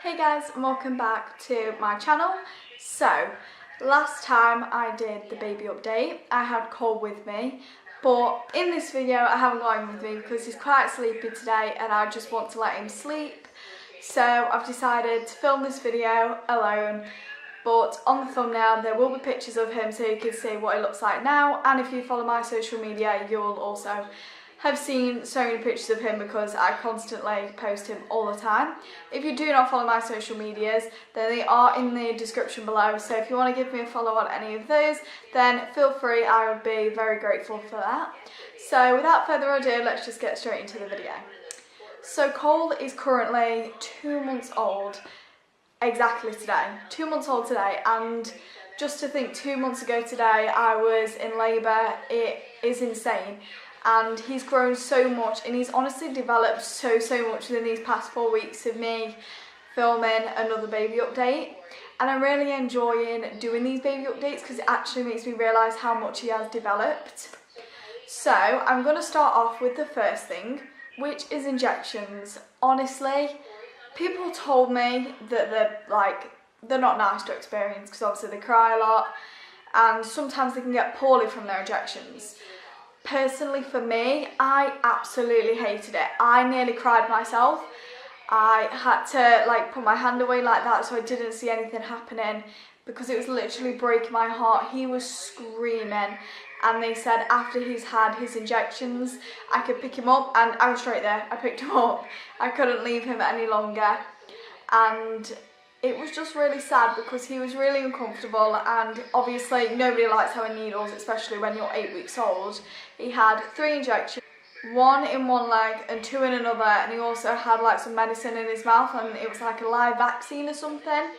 Hey guys, and welcome back to my channel. So, last time I did the baby update, I had Cole with me, but in this video I haven't got him with me because he's quite sleepy today and I just want to let him sleep. So I've decided to film this video alone, but on the thumbnail there will be pictures of him so you can see what he looks like now, and if you follow my social media you'll also have seen so many pictures of him because I constantly post him all the time. If you do not follow my social medias, then they are in the description below, so if you want to give me a follow on any of those, then feel free, I would be very grateful for that. So without further ado, let's just get straight into the video. So Cole is currently 2 months old, exactly today, 2 months old today, and just to think 2 months ago today I was in labour, it is insane. And he's grown so much and he's honestly developed so much within these past 4 weeks of me filming another baby update, and I'm really enjoying doing these baby updates because it actually makes me realise how much he has developed. So I'm going to start off with the first thing, which is injections. Honestly, people told me that they're not nice to experience because obviously they cry a lot and sometimes they can get poorly from their injections. Personally for me, I absolutely hated it. I nearly cried myself. I had to put my hand away like that so I didn't see anything happening because it was literally breaking my heart. He was screaming and they said after he's had his injections I could pick him up, and I was straight there. I picked him up. I couldn't leave him any longer, and it was just really sad because he was really uncomfortable, and obviously nobody likes having needles, especially when you're 8 weeks old. He had 3 injections, 1 in one leg and 2 in another, and he also had some medicine in his mouth, and it was like a live vaccine or something.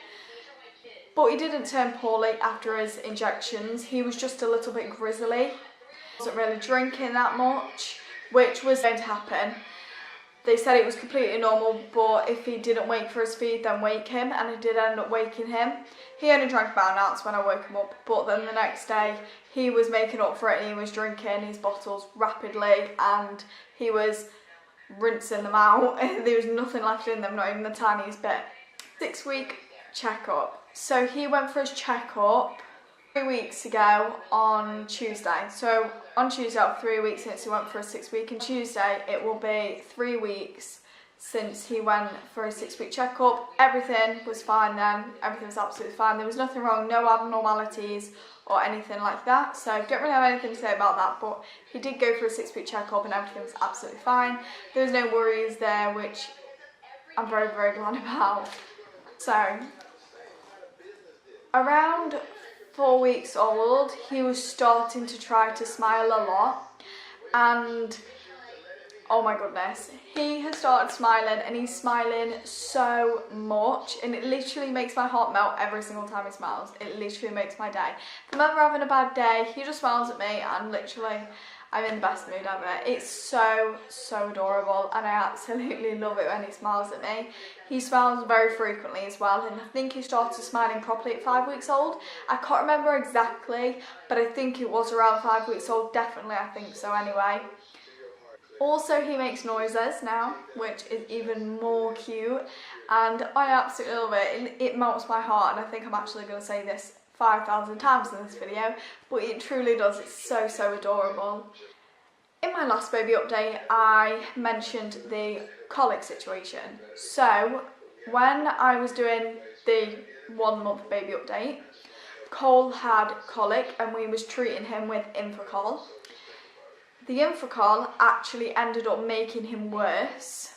But he didn't turn poorly after his injections. He was just a little bit grizzly. He wasn't really drinking that much, which was going to happen. They said it was completely normal, but if he didn't wait for his feed, then wake him, and I did end up waking him. He only drank about an ounce when I woke him up, but then the next day he was making up for it and he was drinking his bottles rapidly and he was rinsing them out. There was nothing left in them, not even the tiniest bit. 6-week checkup. So he went for his checkup 3 weeks ago on Tuesday. So on Tuesday, 3 weeks since he went for a 6-week, and Tuesday it will be 3 weeks since he went for a 6-week checkup. Everything was fine then, everything was absolutely fine. There was nothing wrong, no abnormalities or anything like that. So don't really have anything to say about that, but he did go for a 6-week checkup and everything was absolutely fine. There was no worries there, which I'm very glad about. So around 4 weeks old, he was starting to try to smile a lot, and oh my goodness, he has started smiling and he's smiling so much, and it literally makes my heart melt every single time he smiles. It literally makes my day. If I'm ever having a bad day, he just smiles at me and literally I'm in the best mood ever. It's so adorable and I absolutely love it when he smiles at me. He smiles very frequently as well, and I think he started smiling properly at 5 weeks old. I can't remember exactly, but I think it was around 5 weeks old, definitely, I think so anyway. Also, he makes noises now, which is even more cute, and I absolutely love it. It melts my heart, and I think I'm actually going to say this 5,000 times in this video, but it truly does. It's so adorable. In my last baby update I mentioned the colic situation. So when I was doing the 1 month baby update, Cole had colic and we was treating him with Infocol. The Infocol actually ended up making him worse.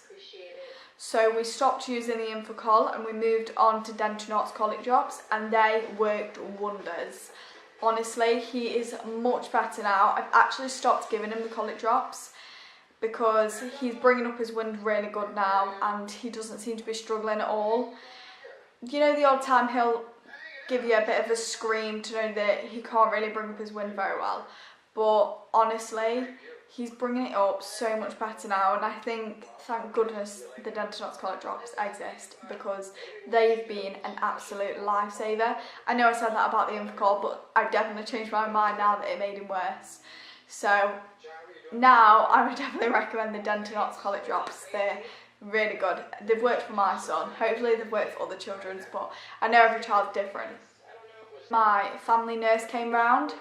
So we stopped using the Infocol and we moved on to Dentonox colic drops, and they worked wonders. Honestly, he is much better now. I've actually stopped giving him the colic drops because he's bringing up his wind really good now and he doesn't seem to be struggling at all. You know, the odd time he'll give you a bit of a scream to know that he can't really bring up his wind very well. But honestly, he's bringing it up so much better now, and I think, thank goodness, the Dentonox colic drops exist because they've been an absolute lifesaver. I know I said that about the Infocol, but I've definitely changed my mind now that it made him worse. So now I would definitely recommend the Dentonox colic drops. They're really good. They've worked for my son, hopefully they've worked for other children's, but I know every child's different. My family nurse came round,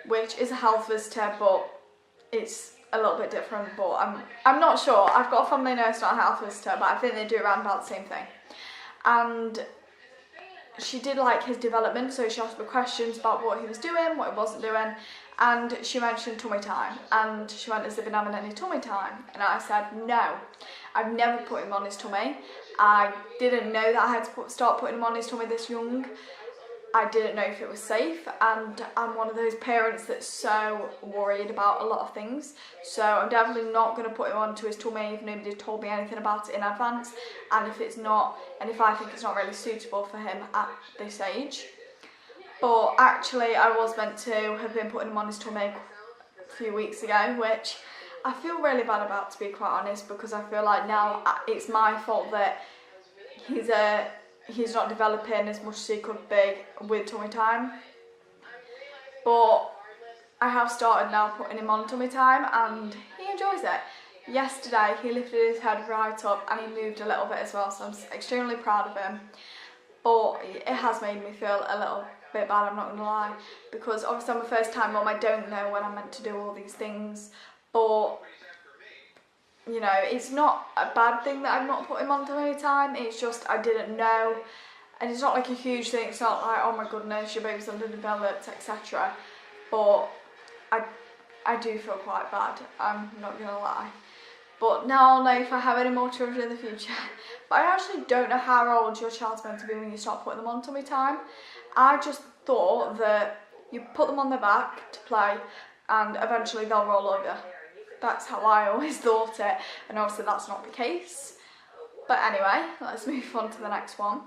which is a health visitor, but it's a little bit different, but I'm not sure. I've got a family nurse, not a health visitor, but I think they do around about the same thing. And she did like his development, so she asked me questions about what he was doing, what he wasn't doing, and she mentioned tummy time, and she went, has there been having any tummy time? And I said, no, I've never put him on his tummy. I didn't know that I had to start putting him on his tummy this young. I didn't know if it was safe, and I'm one of those parents that's so worried about a lot of things, so I'm definitely not going to put him onto his tummy if nobody told me anything about it in advance, and if it's not, and if I think it's not really suitable for him at this age. But actually I was meant to have been putting him on his tummy a few weeks ago, which I feel really bad about, to be quite honest, because I feel like now it's my fault that he's not developing as much as he could be with tummy time. But I have started now putting him on tummy time and he enjoys it. Yesterday he lifted his head right up and he moved a little bit as well, so I'm extremely proud of him. But it has made me feel a little bit bad, I'm not going to lie, because obviously I'm a first time mum, I don't know when I'm meant to do all these things, but you know, it's not a bad thing that I've not put him on tummy time, it's just I didn't know, and it's not like a huge thing, it's not like, oh my goodness, your baby's underdeveloped, etc. But I do feel quite bad, I'm not going to lie. But now I'll know if I have any more children in the future. But I actually don't know how old your child's meant to be when you start putting them on tummy time. I just thought that you put them on their back to play and eventually they'll roll over. That's how I always thought it, and obviously that's not the case. But anyway, let's move on to the next one.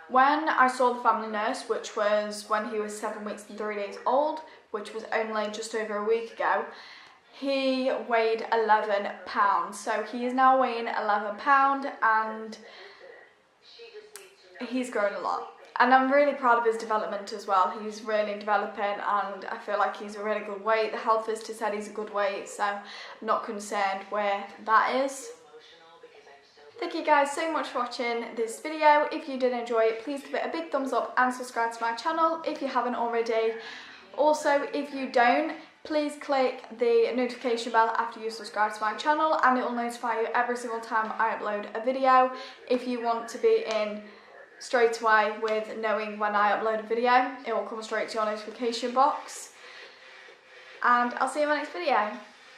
When I saw the family nurse, which was when he was 7 weeks and 3 days old, which was only just over a week ago, he weighed 11 pounds. So he is now weighing 11 pounds and he's grown a lot. And I'm really proud of his development as well. He's really developing and I feel like he's a really good weight. The health visitor said he's a good weight, so I'm not concerned where that is. Thank you guys so much for watching this video. If you did enjoy it, please give it a big thumbs up and subscribe to my channel if you haven't already. Also, if you don't, please click the notification bell after you subscribe to my channel and it will notify you every single time I upload a video if you want to be in straight away with knowing when I upload a video. It will come straight to your notification box. And I'll see you in my next video.